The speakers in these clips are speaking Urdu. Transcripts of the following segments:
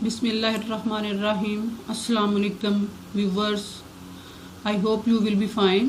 Bismillahirrahmanirrahim. Assalamu alaikum viewers. I hope you will be fine.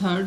3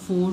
4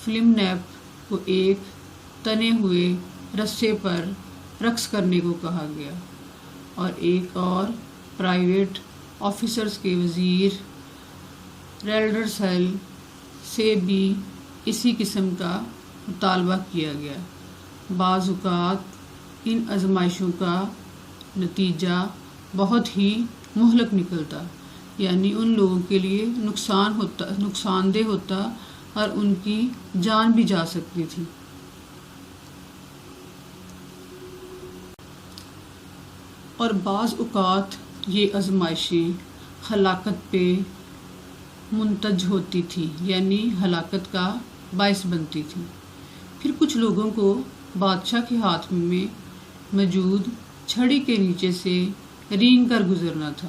film nap کو ایک تنے ہوئے رسے پر رقص کرنے کو کہا گیا، اور ایک اور پرائیویٹ آفیسرز کے وزیر ریڈرسل سے بھی اسی قسم کا مطالبہ کیا گیا۔ بعض اوقات ان آزمائشوں کا نتیجہ بہت ہی مہلک نکلتا، یعنی ان لوگوں کے لیے نقصان دہ ہوتا اور ان کی جان بھی جا سکتی تھی۔ اور بعض اوقات یہ آزمائشیں ہلاکت پہ منتج ہوتی تھی، یعنی ہلاکت کا باعث بنتی تھی۔ پھر کچھ لوگوں کو بادشاہ کے ہاتھ میں موجود چھڑی کے نیچے سے رینگ کر گزرنا تھا۔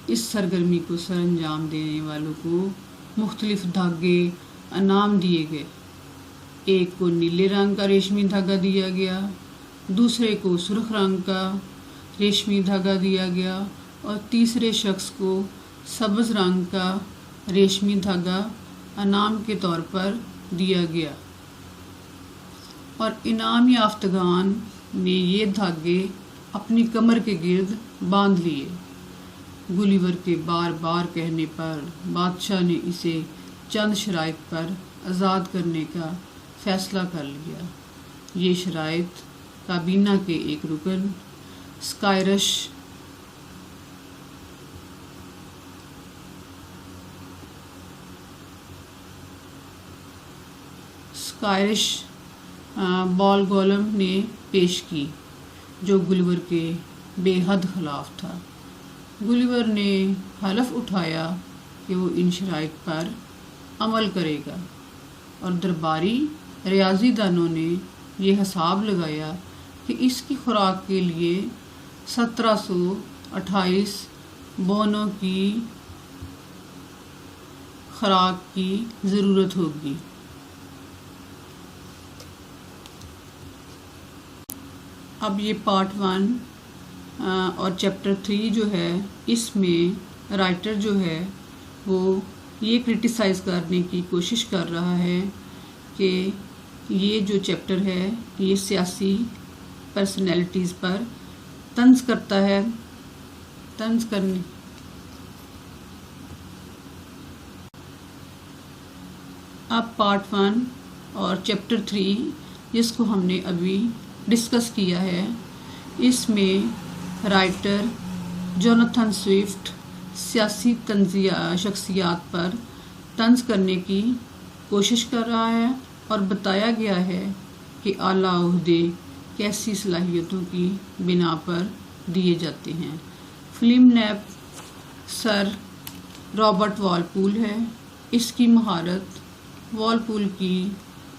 اس سرگرمی کو سر انجام دینے والوں کو مختلف دھاگے انعام دیے گئے۔ ایک کو نیلے رنگ کا ریشمی دھاگا دیا گیا، دوسرے کو سرخ رنگ کا ریشمی دھاگا دیا گیا، اور تیسرے شخص کو سبز رنگ کا ریشمی دھاگا انعام کے طور پر دیا گیا، اور انعام یافتگان نے یہ دھاگے اپنی کمر کے گرد باندھ لیے۔ گلیور کے بار بار کہنے پر بادشاہ نے اسے چند شرائط پر آزاد کرنے کا فیصلہ کر لیا۔ یہ شرائط کابینہ کے ایک رکن اسکائرش بالگولم نے پیش کی، جو گلیور کے بے حد خلاف تھا۔ گلیور نے حلف اٹھایا کہ وہ ان شرائط پر عمل کرے گا، اور درباری ریاضی دانوں نے یہ حساب لگایا کہ اس کی خوراک کے لیے 1728 بونوں کی خوراک کی ضرورت ہوگی۔ اب یہ پارٹ 1 اور چیپٹر 3 جو ہے، اس میں رائٹر جو ہے وہ یہ کرٹیسائز کرنے کی کوشش کر رہا ہے کہ یہ جو چیپٹر ہے یہ سیاسی پرسنالٹیز پر طنز کرتا ہے۔ اب پارٹ 1 اور چیپٹر 3 جس کو ہم نے ابھی ڈسکس کیا ہے، اس میں رائٹر جوناتھن سوئفٹ سیاسی شخصیات پر طنز کرنے کی کوشش کر رہا ہے، اور بتایا گیا ہے کہ اعلیٰ عہدے کیسی صلاحیتوں کی بنا پر دیے جاتے ہیں۔ فلم نیپ سر رابرٹ والپول ہے۔ اس کی مہارت والپول کی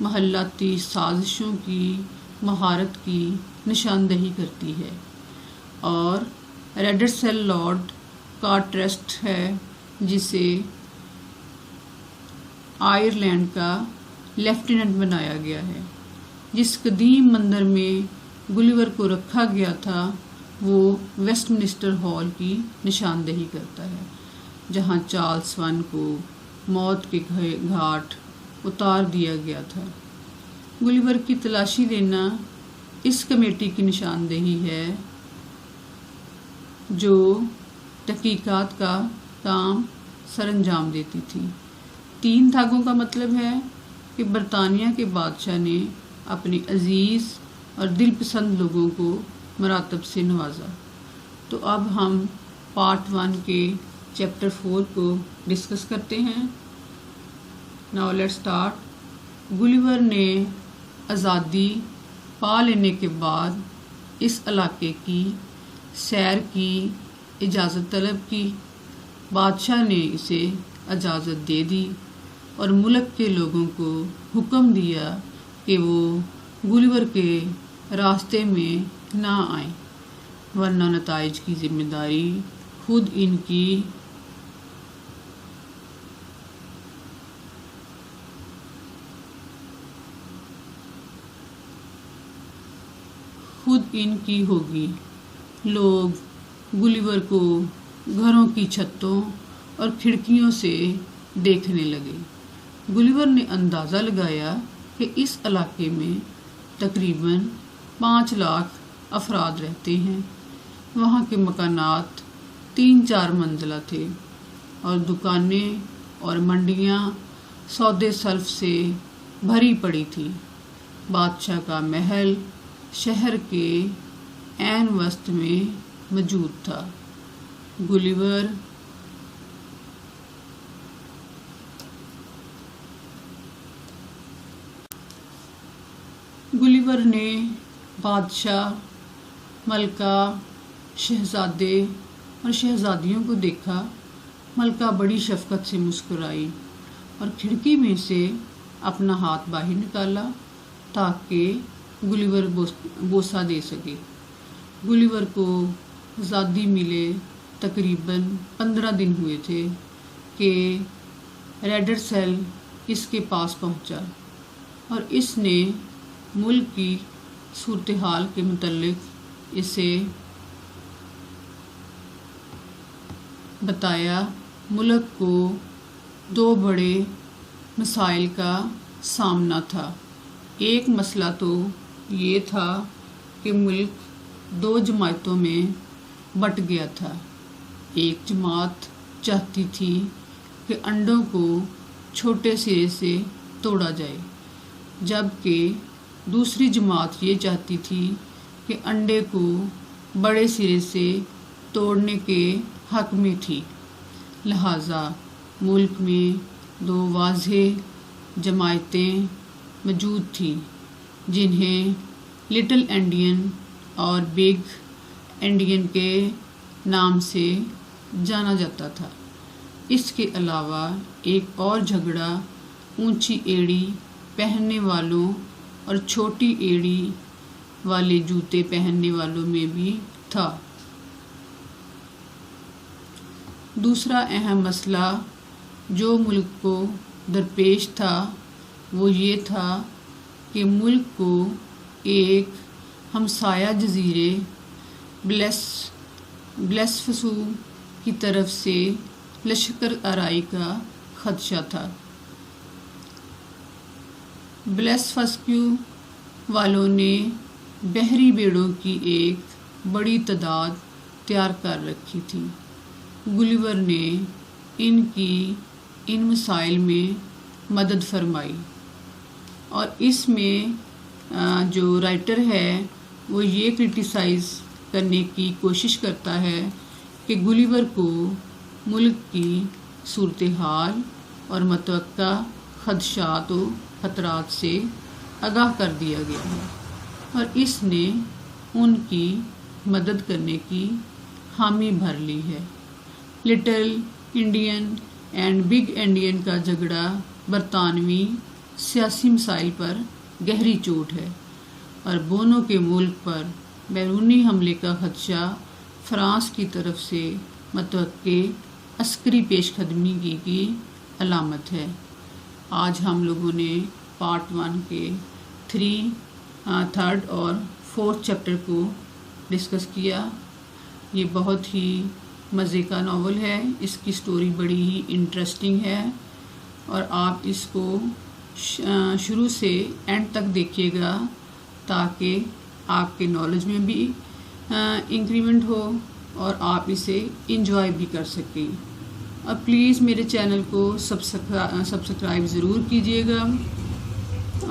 محلاتی سازشوں کی مہارت کی نشاندہی کرتی ہے، اور ریڈرسل لارڈ کارٹریسٹ ہے، جسے آئرلینڈ کا لیفٹیننٹ بنایا گیا ہے۔ جس قدیم مندر میں گلیور کو رکھا گیا تھا وہ ویسٹ منسٹر ہال کی نشاندہی کرتا ہے، جہاں چارلس ون کو موت کے گھاٹ اتار دیا گیا تھا۔ گلیور کی تلاشی لینا اس کمیٹی کی نشاندہی ہے جو تحقیقات کا کام سر انجام دیتی تھی۔ 3 دھاگوں کا مطلب ہے کہ برطانیہ کے بادشاہ نے اپنے عزیز اور دل پسند لوگوں کو مراتب سے نوازا۔ تو اب ہم پارٹ 1 کے چیپٹر 4 کو ڈسکس کرتے ہیں۔ Now let's start. گلیور نے آزادی پا لینے کے بعد اس علاقے کی سیر کی اجازت طلب کی۔ بادشاہ نے اسے اجازت دے دی اور ملک کے لوگوں کو حکم دیا کہ وہ گلیور کے راستے میں نہ آئیں، ورنہ نتائج کی ذمہ داری خود ان کی ہوگی۔ لوگ گلیور کو گھروں کی چھتوں اور کھڑکیوں سے دیکھنے لگے۔ گلیور نے اندازہ لگایا کہ اس علاقے میں تقریباً 5 لاکھ افراد رہتے ہیں۔ وہاں کے مکانات 3-4 منزلہ تھے اور دکانیں اور منڈیاں سودے سلف سے بھری پڑی تھی۔ بادشاہ کا محل شہر کے عین وسط میں موجود تھا۔ گلیور نے بادشاہ، ملکہ، شہزادے اور شہزادیوں کو دیکھا۔ ملکہ بڑی شفقت سے مسکرائی اور کھڑکی میں سے اپنا ہاتھ باہر نکالا تاکہ گلیور بوسہ دے سکے۔ گلیور کو آزادی ملے تقریباً 15 دن ہوئے تھے کہ ریڈر سیل اس کے پاس پہنچا اور اس نے ملک کی صورتحال کے متعلق اسے بتایا۔ ملک کو 2 بڑے مسائل کا سامنا تھا۔ ایک مسئلہ تو یہ تھا کہ ملک 2 جماعتوں میں بٹ گیا تھا۔ ایک جماعت چاہتی تھی کہ انڈوں کو چھوٹے سرے سے توڑا جائے، جبکہ دوسری جماعت یہ چاہتی تھی کہ انڈے کو بڑے سرے سے توڑنے کے حق میں تھی۔ لہٰذا ملک میں 2 واضح جماعتیں موجود تھیں جنہیں لٹل انڈین اور بگ انڈین کے نام سے جانا جاتا تھا۔ اس کے علاوہ ایک اور جھگڑا اونچی ایڑی پہننے والوں اور چھوٹی ایڑی والے جوتے پہننے والوں میں بھی تھا۔ دوسرا اہم مسئلہ جو ملک کو درپیش تھا وہ یہ تھا کہ ملک کو ایک ہمسایہ جزیرے بلیسفسو کی طرف سے لشکر آرائی کا خدشہ تھا۔ بلیسفسکو والوں نے بحری بیڑوں کی ایک بڑی تعداد تیار کر رکھی تھی۔ گلیور نے ان مسائل میں مدد فرمائی اور اس میں جو رائٹر ہے وہ یہ کرٹیسائز کرنے کی کوشش کرتا ہے کہ گلیور کو ملک کی صورتحال اور متوقع خدشات و خطرات سے آگاہ کر دیا گیا ہے اور اس نے ان کی مدد کرنے کی حامی بھر لی ہے۔ Little Indian and big Indian کا جھگڑا برطانوی سیاسی مسائل پر گہری چوٹ ہے اور بونوں کے ملک پر بیرونی حملے کا خدشہ فرانس کی طرف سے متوقع عسکری پیش قدمی کی علامت ہے۔ آج ہم لوگوں نے پارٹ 1 کے 3 اور 4 چیپٹر کو ڈسکس کیا۔ یہ بہت ہی مزے کا ناول ہے، اس کی سٹوری بڑی ہی انٹرسٹنگ ہے اور آپ اس کو شروع سے اینڈ تک دیکھیے گا تاکہ آپ کے نالج میں بھی انکریمنٹ ہو اور آپ اسے انجوائے بھی کر سکیں۔ اور پلیز میرے چینل کو سبسکرائب ضرور کیجیے گا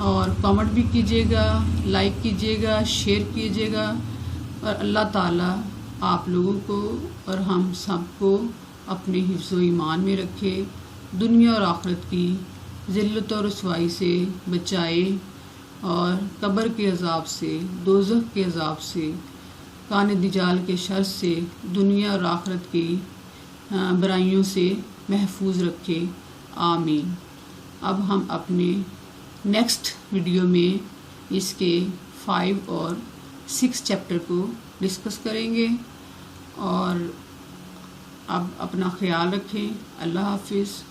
اور کامنٹ بھی کیجیے گا، لائک کیجیے گا، شیئر کیجیے گا اور اللہ تعالیٰ آپ لوگوں کو اور ہم سب کو اپنے حفظ و ایمان میں رکھے، دنیا اور آخرت کی ذلت اور رسوائی سے بچائے اور قبر کے عذاب سے، دوزخ کے عذاب سے، کان دجال کے شر سے، دنیا اور آخرت کی برائیوں سے محفوظ رکھے، آمین۔ اب ہم اپنے نیکسٹ ویڈیو میں اس کے 5 اور 6 چیپٹر کو ڈسکس کریں گے اور اب اپنا خیال رکھیں۔ اللہ حافظ۔